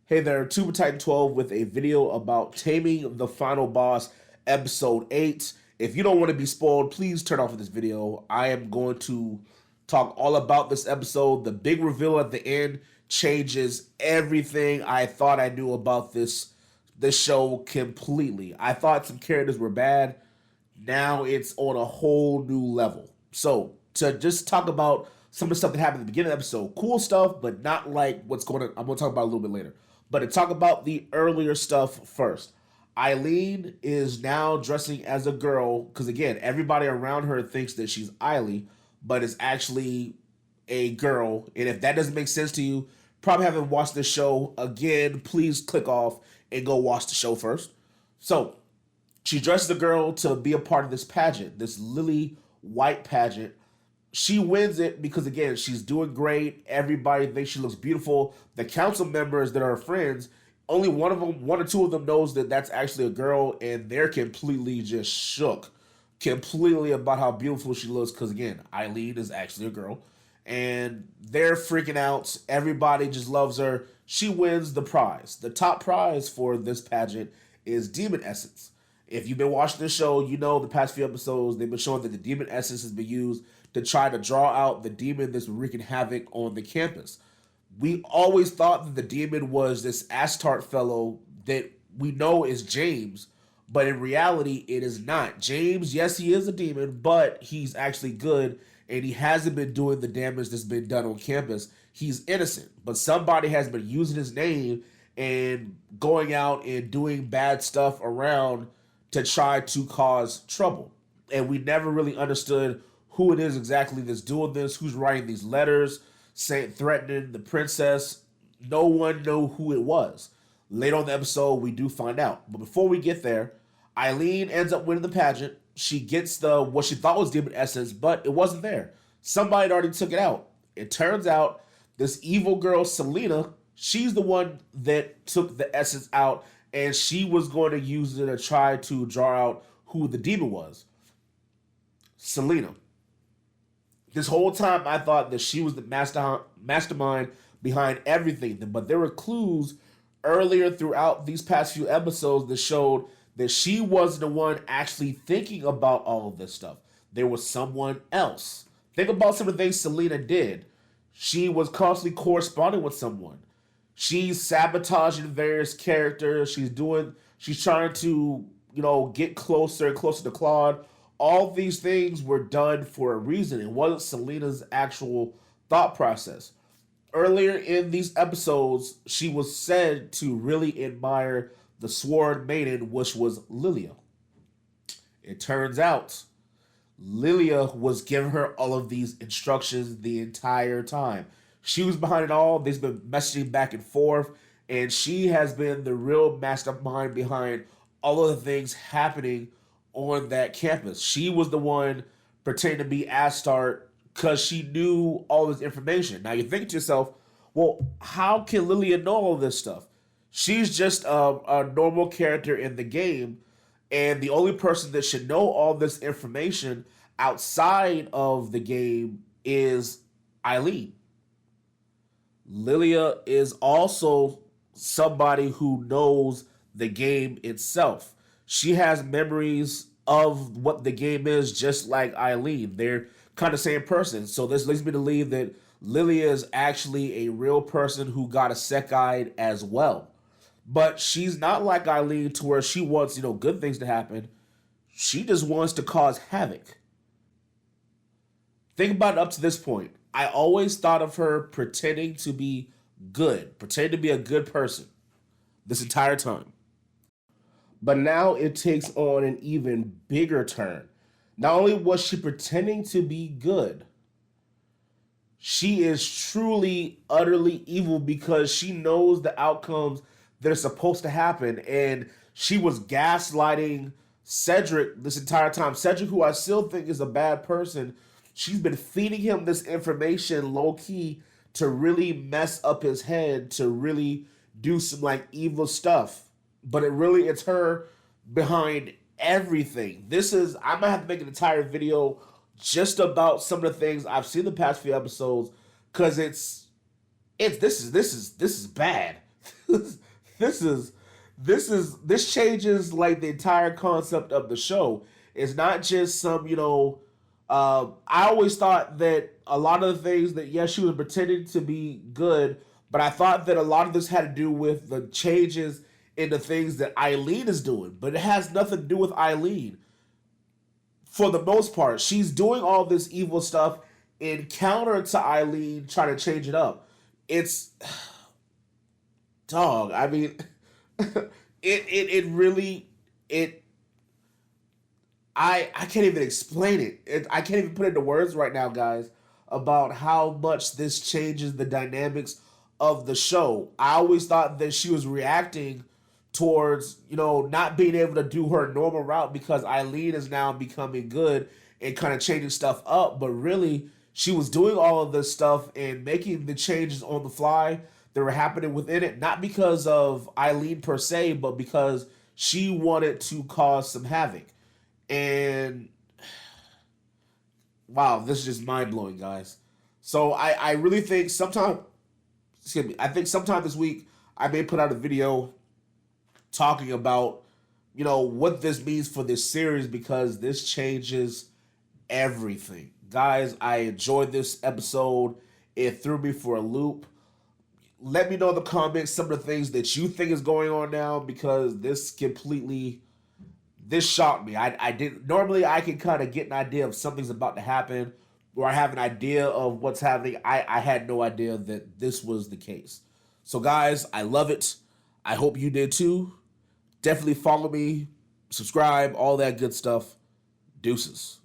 Hey there, Tuber Titan 12 with a video about Taming the Final Boss, Episode 8. If you don't want to be spoiled, please turn off of this video. I am going to talk all about this episode. The big reveal at the end changes everything I thought I knew about this show completely. I thought some characters were bad. Now it's on a whole new level. So, to just talk about some of the stuff that happened at the beginning of the episode, cool stuff, but not like what's going on. I'm going to talk about it a little bit later. But to talk about the earlier stuff first, Eileen is now dressing as a girl because, again, everybody around her thinks that she's Eiley, but is actually a girl. And if that doesn't make sense to you, probably haven't watched the show. Again, please click off and go watch the show first. So, she dresses a girl to be a part of this pageant, this lily white pageant. She wins it because, again, she's doing great. Everybody thinks she looks beautiful. The council members that are her friends, only one or two of them knows that that's actually a girl, and they're completely just shook completely about how beautiful she looks because, again, Eileen is actually a girl. And they're freaking out. Everybody just loves her. She wins the prize. The top prize for this pageant is Demon Essence. If you've been watching this show, you know the past few episodes, they've been showing that the Demon Essence has been used to try to draw out the demon that's wreaking havoc on the campus. We always thought that the demon was this Astart fellow that we know is James, but in reality, it is not. James, yes, he is a demon, but he's actually good, and he hasn't been doing the damage that's been done on campus. He's innocent, but somebody has been using his name and going out and doing bad stuff around to try to cause trouble. And we never really understood who it is exactly that's doing this, who's writing these letters, saying, threatening the princess. No one knew who it was. Later on in the episode, we do find out. But before we get there, Eileen ends up winning the pageant. She gets the what she thought was Demon Essence, but it wasn't there. Somebody had already took it out. It turns out this evil girl, Selena, she's the one that took the essence out, and she was going to use it to try to draw out who the demon was. Selena. This whole time, I thought that she was the mastermind behind everything. But there were clues earlier throughout these past few episodes that showed that she wasn't the one actually thinking about all of this stuff. There was someone else. Think about some of the things Selena did. She was constantly corresponding with someone. She's sabotaging various characters. She's trying to, get closer and closer to Claude. All these things were done for a reason. It wasn't Selena's actual thought process. Earlier in these episodes, she was said to really admire the Sword Maiden, which was Lilia. It turns out Lilia was giving her all of these instructions the entire time. She was behind it all. They've been messaging back and forth, and she has been the real mastermind behind all of the things happening on that campus. She was the one pretending to be Astart because she knew all this information. Now you think to yourself, well, how can Lilia know all this stuff? She's just a normal character in the game, and the only person that should know all this information outside of the game is Eileen. Lilia is also somebody who knows the game itself. She has memories of what the game is, just like Eileen. They're kind of the same person. So this leads me to believe that Lilia is actually a real person who got a Sekide as well. But she's not like Eileen to where she wants, good things to happen. She just wants to cause havoc. Think about it up to this point. I always thought of her pretending to be good, pretending to be a good person this entire time. But now it takes on an even bigger turn. Not only was she pretending to be good, she is truly, utterly evil because she knows the outcomes that are supposed to happen. And she was gaslighting Cedric this entire time. Cedric, who I still think is a bad person, she's been feeding him this information low-key to really mess up his head, to really do some evil stuff. But it's her behind everything. I might have to make an entire video just about some of the things I've seen the past few episodes, because this is bad. this is this changes like the entire concept of the show. It's not just some, I always thought that a lot of the things that, yes, she was pretending to be good, but I thought that a lot of this had to do with the changes in the things that Eileen is doing. But it has nothing to do with Eileen. For the most part, she's doing all this evil stuff in counter to Eileen trying to change it up. It's dog. I mean, it really it I can't even explain it. I can't even put it into words right now, guys, about how much this changes the dynamics of the show. I always thought that she was reacting towards, not being able to do her normal route because Eileen is now becoming good and kind of changing stuff up. But really, she was doing all of this stuff and making the changes on the fly that were happening within it, not because of Eileen per se, but because she wanted to cause some havoc. And wow, this is just mind blowing, guys. So I really think sometime, excuse me, I think sometime this week I may put out a video talking about, what this means for this series because this changes everything. Guys, I enjoyed this episode. It threw me for a loop. Let me know in the comments some of the things that you think is going on now because this shocked me. I didn't normally I can kind of get an idea of something's about to happen or I have an idea of what's happening. I had no idea that this was the case. So guys, I love it. I hope you did too. Definitely follow me, subscribe, all that good stuff. Deuces.